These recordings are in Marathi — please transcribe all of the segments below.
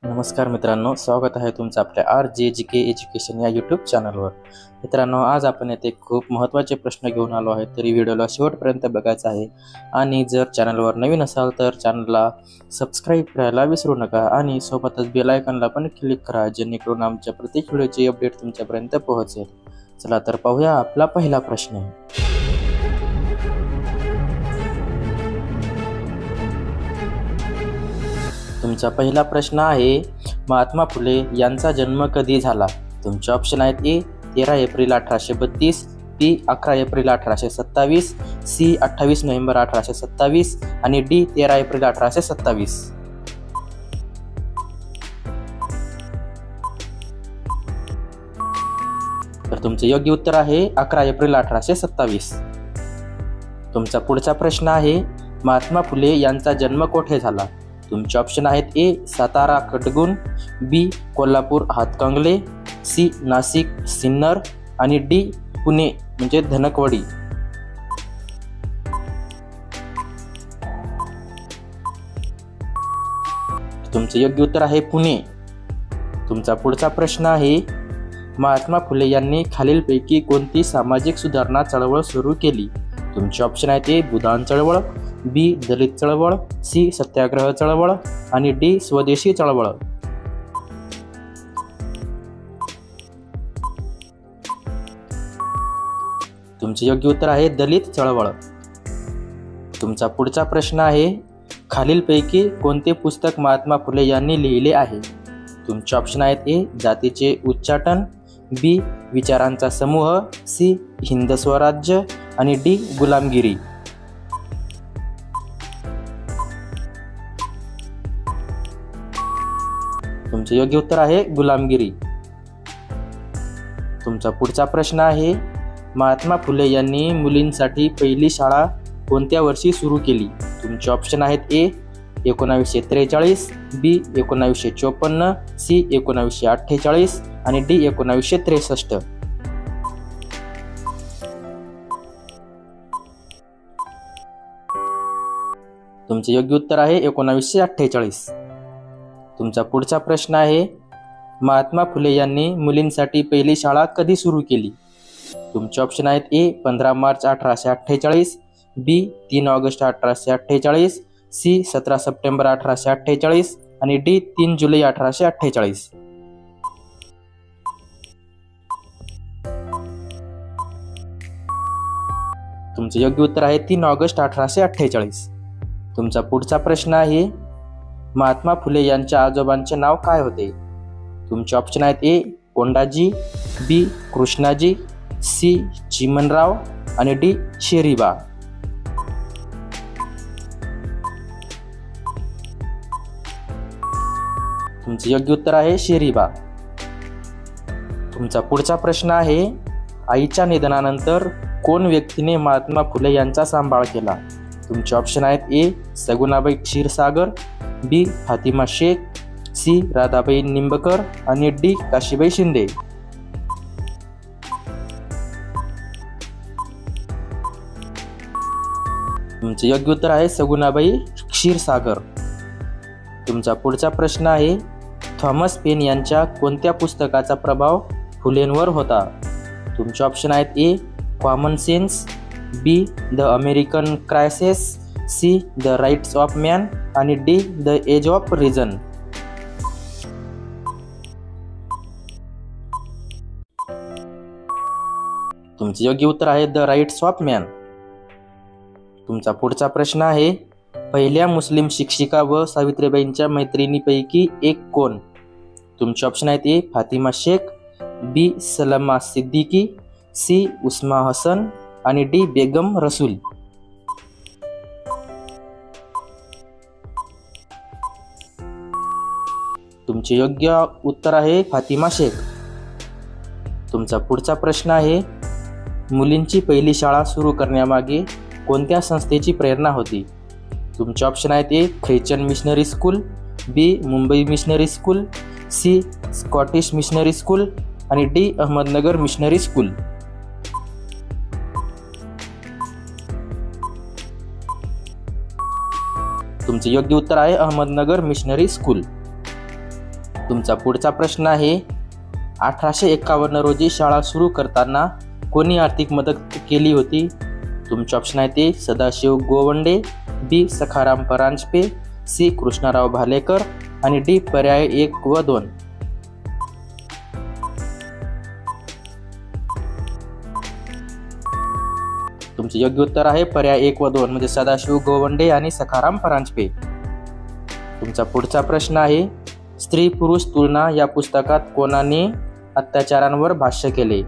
नमस्कार मित्रांनो, स्वागत आहे तुमचं आपल्या RJGK एज्युकेशन या यूट्यूब चॅनलवर. मित्रांनो, आज आपण येथे खूप महत्त्वाचे प्रश्न घेऊन आलो आहे, तरी व्हिडिओला शेवटपर्यंत बघायचा आहे. आणि जर चॅनलवर नवीन असाल तर चॅनलला सबस्क्राईब करायला विसरू नका आणि सोबतच बेल आयकॉनला पण क्लिक करा, जेणेकरून आमच्या प्रत्येक व्हिडिओची अपडेट तुमच्यापर्यंत पोहोचेल. चला तर पाहूया आपला पहिला प्रश्न. तुमचा पहिला प्रश्न आहे, महात्मा फुले यांचा जन्म कधी झाला? तुमचे ऑप्शन आहेत: ए 13 एप्रिल 1832, बी 11 एप्रिल 1827, सी 28 नोव्हेंबर 1827 आणि डी 13 एप्रिल 1827. तर तुमचे योग्य उत्तर आहे 11 एप्रिल 1827. तुमचा पुढचा प्रश्न आहे, महात्मा फुले यांचा जन्म कोठे झाला? तुमचे ऑप्शन आहेत: ए सातारा खडगुण, बी कोल्हापूर हातकंगले, सी नाशिक सिन्नर आणि डी पुणे म्हणजे धनकवडी. तुमचे योग्य उत्तर आहे पुणे. तुमचा पुढचा प्रश्न आहे, महात्मा फुले यांनी खालीलपैकी कोणती सामाजिक सुधारणा चळवळ सुरू केली? तुमचे ऑप्शन आहेत: ए भूदान चळवळ, बी दलित चळवळ, सी सत्याग्रह चळवळ आणि डी स्वदेशी चळवळ. तुमचे योग्य उत्तर आहे दलित चळवळ. तुमचा पुढचा प्रश्न आहे, खालीलपैकी कोणते पुस्तक महात्मा फुले यांनी लिहिले आहे? तुमचे ऑप्शन आहेत: ए जातीचे उच्चाटन, बी विचारांचा समूह, सी हिंद स्वराज्य आणि डी गुलामगिरी. तुमचे योग्य उत्तर आहे गुलामगिरी. तुमचा पुढचा प्रश्न आहे, महात्मा फुले यांनी मुलींसाठी पहिली शाळा कोणत्या वर्षी सुरू केली? तुमचे ऑप्शन आहेत: ए 1943, बी 1954, सी 1948 आणि डी 1963. तुमचे योग्य उत्तर आहे 1948. तुमचा पुढचा प्रश्न आहे, महात्मा फुले यांनी मुलींसाठी पहिली शाळा कधी सुरू केली? तुमचे ऑप्शन आहेत: ए 15 मार्च 1848, बी 3 ऑगस्ट 1848, सी 17 सप्टेंबर 1848 आणि डी 3 जुलै 1848. तुमचे योग्य उत्तर आहे 3 ऑगस्ट 1848. तुमचा पुढचा प्रश्न आहे, महात्मा फुले यांच्या आजोबांचे नाव काय होते? तुमचे ऑप्शन आहेत: ए कोंडाजी, बी कृष्णाजी, सी चिमनराव आणि डी शेरीबा. तुमचे योग्य उत्तर आहे शेरीबा. तुमचा पुढचा प्रश्न आहे, आईच्या निधनानंतर कोण व्यक्तीने महात्मा फुले यांचा सांभाळ केला? तुमचे ऑप्शन आहेत: ए सगुणाबाई क्षीरसागर, बी फातिमा शेख, सी राधाबाई निंबकर आणि डी काशीबाई शिंदे. तुमचे योग्य उत्तर आहे सगुणाबाई क्षीरसागर. तुमचा पुढचा प्रश्न आहे, थॉमस पेन यांच्या कोणत्या पुस्तकाचा प्रभाव फुलेंवर होता? तुमचे ऑप्शन आहेत: A common sense, B the American crisis, C the rights of man आणि D the age of reason. तुमचे योग्य उत्तर आहे द राईट्स ऑफ मॅन. तुमचा पुढचा प्रश्न आहे, पहिल्या मुस्लिम शिक्षिका व सावित्रीबाईंच्या मैत्रिणीपैकी एक कोण? तुमचे ऑप्शन आहेत: ए फातिमा शेख, बी सलमा सिद्दीकी, सी उस्मा हसन आणि डी बेगम रसूल. तुमचे योग्य उत्तर आहे फातिमा शेख. तुमचा पुढचा प्रश्न आहे, मुलींची पहिली शाळा सुरू करण्यामागे कोणत्या संस्थेची प्रेरणा होती? तुमचे ऑप्शन आहेत: A Christian missionary school, B Mumbai missionary school, C Scottish missionary school आणि डी अहमदनगर मिशनरी स्कूल. तुमचे योग्य उत्तर आहे अहमदनगर मिशनरी स्कूल. तुमचा पुढचा प्रश्न आहे 1851 रोजी शाळा सुरू करताना कोणी आर्थिक मदत केली होती? तुमचे ऑप्शन आहेत ए सदाशिव गोवंडे, बी सखाराम परांजपे, सी कृष्णराव भालेकर आणि डी पर्याय 1 व 2. तुमचे योग्य उत्तर आहे पर्याय 1 व 2 म्हणजे सदाशिव गोवंडे आणि सखाराम परांजपे. तुमचा पुढचा प्रश्न आहे स्त्री पुरुष तुलना या पुस्तकात कोणाने अत्याचारांवर भाष्य केले?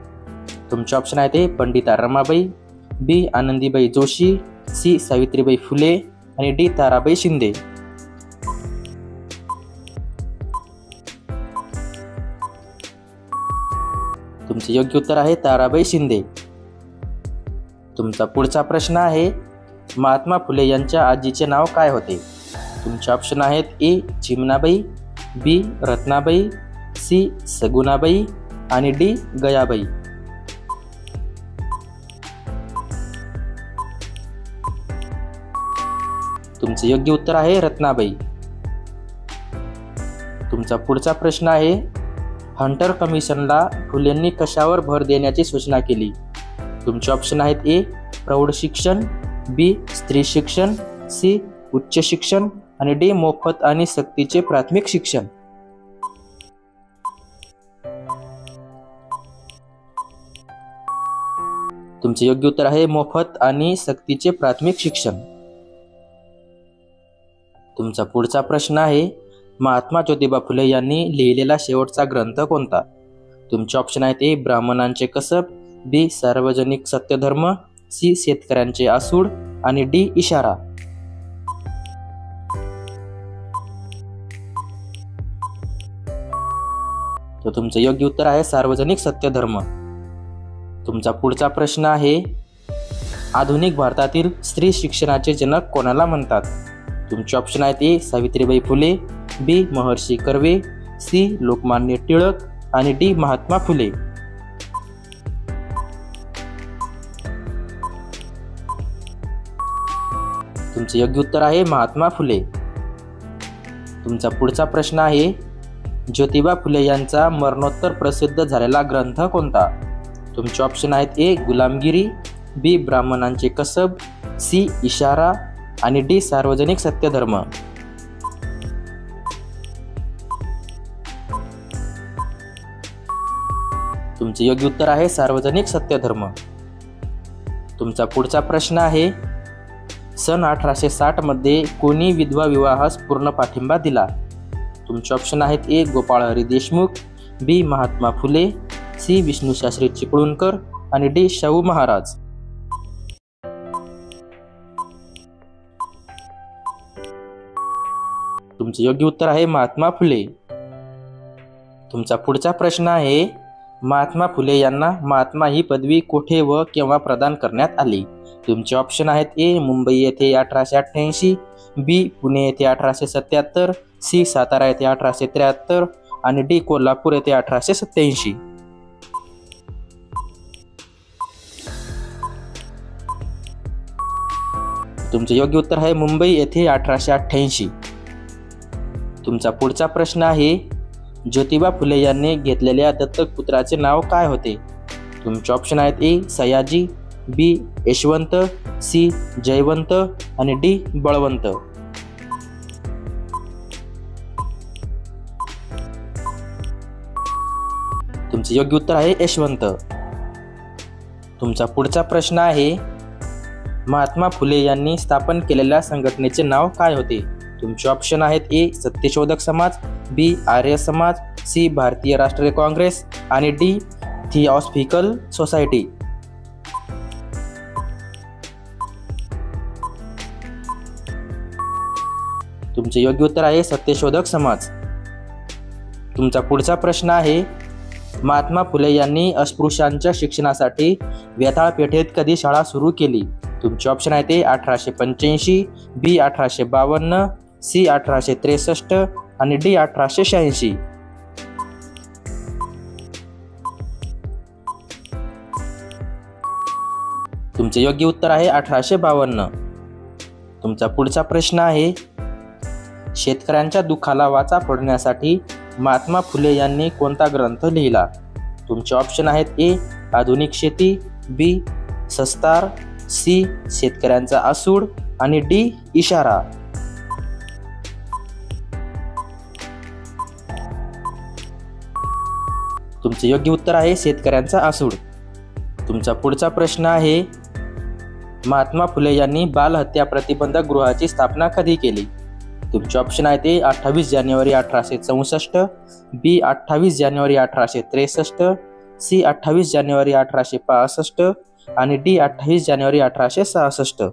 तुमचे ऑप्शन आहेत ए पंडिता रमाबाई, बी आनंदीबाई जोशी, सी सावित्रीबाई फुले आणि डी ताराबाई शिंदे. तुमचे योग्य उत्तर आहे ताराबाई शिंदे. तुमचा पुढचा प्रश्न आहे महात्मा फुले यांच्या आजीचे नाव काय होते? तुमचे ऑप्शन आहेत ए चिमणाबाई, बी रत्नाबाई, सी सगुणाबाई आणि डी गयाबाई. तुमचे योग्य उत्तर आहे रत्नाबाई. तुमचा पुढचा प्रश्न आहे हंटर कमिशनला फुलेंनी कशावर भर देण्याची सूचना केली? तुमचे ऑप्शन आहेत ए प्रौढ शिक्षण, बी स्त्री शिक्षण, सी उच्च शिक्षण आणि डी मोफत आणि सक्तीचे प्राथमिक शिक्षण. तुमचे योग्य उत्तर आहे मोफत आणि सक्तीचे प्राथमिक शिक्षण. तुमचा पुढचा प्रश्न आहे महात्मा ज्योतिबा फुले यांनी लिहिलेला शेवटचा ग्रंथ कोणता? तुमचे ऑप्शन आहेत ए ब्राह्मणांचे कसब, बी सार्वजनिक सत्यधर्म, सी शेतकऱ्यांचे आसूड आणि डी इशारा. तर तुमचे योग्य उत्तर आहे सार्वजनिक सत्यधर्म. तुमचा पुढचा प्रश्न आहे आधुनिक भारतातील स्त्री शिक्षणाचे जनक कोणाला म्हणतात? तुमचे ऑप्शन आहेत ए सावित्रीबाई फुले, बी महर्षी कर्वे, सी लोकमान्य टिळक आणि डी महात्मा फुले. तुमचे योग्य उत्तर आहे महात्मा फुले. तुमचा पुढचा प्रश्न आहे ज्योतिबा फुले यांचा मरणोत्तर प्रसिद्ध झालेला ग्रंथ कोणता? तुमचे ऑप्शन आहेत ए गुलामगिरी, बी ब्राह्मणांचे कसब, सी इशारा आणि डी सार्वजनिक सत्यधर्म. तुमचे योग्य उत्तर आहे सार्वजनिक सत्यधर्म. तुमचा पुढचा प्रश्न आहे सन 1860 मध्ये कोणी विधवा विवाहास पूर्ण पाठिंबा दिला? तुमचे ऑप्शन आहेत ए गोपाळ हरी देशमुख, बी महात्मा फुले, सी विष्णुशास्त्री चिपळूणकर आणि डी शाहू महाराज. तुमचे योग्य उत्तर आहे महात्मा फुले. तुमचा पुढचा प्रश्न आहे महात्मा फुले यांना महात्मा ही पदवी कुठे व केव्हा प्रदान करण्यात आली? तुमचे ऑप्शन आहेत ए मुंबई येथे 1888, बी पुणे येथे 1877, सी सातारा येथे 1873 आणि डी कोल्हापूर येथे 1887. तुमचे योग्य उत्तर आहे मुंबई येथे 1888. तुमचा पुढचा प्रश्न आहे ज्योतिबा फुले यांनी घेतलेल्या दत्तक पुत्राचे नाव काय होते? तुमचे ऑप्शन आहेत ए सयाजी, बी यशवंत, सी जयवंत आणि डी बळवंत. तुमचे योग्य उत्तर आहे यशवंत. तुमचा पुढचा प्रश्न आहे महात्मा फुले यांनी स्थापन केलेल्या संघटनेचे नाव काय होते? तुमचे ऑप्शन आहेत ए सत्यशोधक समाज, बी आर्य समाज, सी भारतीय राष्ट्रीय काँग्रेस आणि डी थिऑसॉफिकल सोसायटी. तुमचे योग्य उत्तर आहे सत्यशोधक समाज. तुमचा पुढचा प्रश्न आहे महात्मा फुले यांनी अस्पृश्यांच्या शिक्षणासाठी वेताळ पेठेत कधी शाळा सुरू केली? तुमचे ऑप्शन आहेत ए 1885, बी 1852, सी 1863 आणि डी 1886. तुमचे योग्य उत्तर आहे 1852. तुमचा पुढचा प्रश्न आहे शेतकऱ्यांच्या दुःखाला वाचा फोडण्यासाठी महात्मा फुले यांनी कोणता ग्रंथ लिहिला? तुमचे ऑप्शन आहेत ए आधुनिक शेती, बी सस्तार, सी शेतकऱ्यांचा आसूड आणि डी इशारा. तुमचे योग्य उत्तर आहे शेतकऱ्यांचा आसूड. तुमचा पुढचा प्रश्न आहे, महात्मा फुले यांनी बालहत्या प्रतिबंधक गृहाची स्थापना कधी केली? तुमचे ऑप्शन आहेत ए 28 जानेवारी 1864, बी 28 जानेवारी 1863, सी 28 जानेवारी 1865 आणि डी 28 जानेवारी 1866.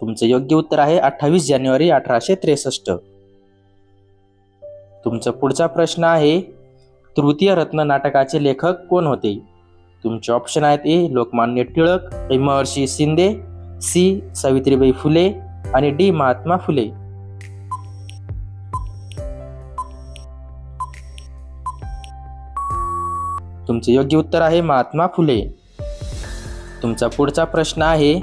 तुमचे योग्य उत्तर आहे 28 जानेवारी 1863. तुमचा पुढचा प्रश्न आहे, तृतीय रत्न नाटकाचे लेखक कोण होते? तुमचे ऑप्शन आहेत ए लोकमान्य टिळक, महर्षी शिंदे, सी सावित्रीबाई फुले आणि डी महात्मा फुले. तुमचे योग्य उत्तर आहे महात्मा फुले. तुमचा पुढचा प्रश्न आहे,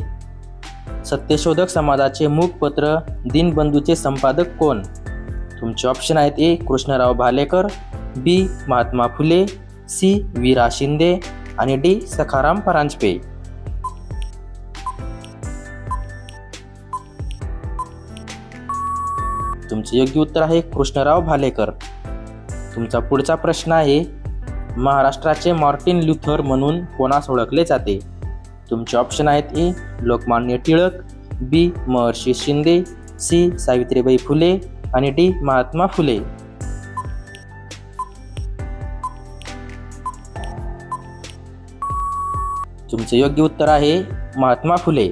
सत्यशोधक समाजाचे मुखपत्र दीनबंधूचे संपादक कोण? तुमचे ऑप्शन आहेत ए कृष्णराव भालेकर, बी महात्मा फुले, सी वीरा शिंदे आणि डी सखाराम परांजपे. तुमचे योग्य उत्तर आहे कृष्णराव भालेकर. तुमचा पुढचा प्रश्न आहे, महाराष्ट्राचे मार्टिन लुथर म्हणून कोणास ओळखले जाते? तुमचे ऑप्शन आहेत ए लोकमान्य टिळक, बी महर्षी शिंदे, सी सावित्रीबाई फुले आणि डी महात्मा फुले. तुमचे योग्य उत्तर आहे महात्मा फुले.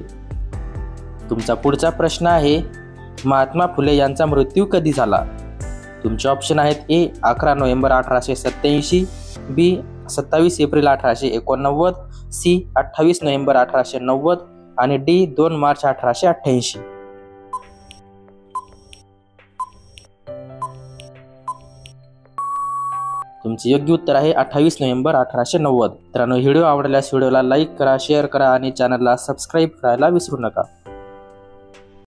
तुमचा पुढचा प्रश्न आहे, महात्मा फुले यांचा मृत्यू कधी झाला? तुमचे ऑप्शन आहेत ए 11 नोव्हेंबर 1887, बी 27 एप्रिल 1889, सी 28 नोव्हेंबर 1890 आणि डी 2 मार्च 1888. तुमचे योग्य उत्तर आहे 28 नोव्हेंबर 1890. मित्रांनो, व्हिडिओ आवडल्यास व्हिडिओला लाईक करा, शेअर करा आणि चॅनलला सबस्क्राईब करायला विसरू नका.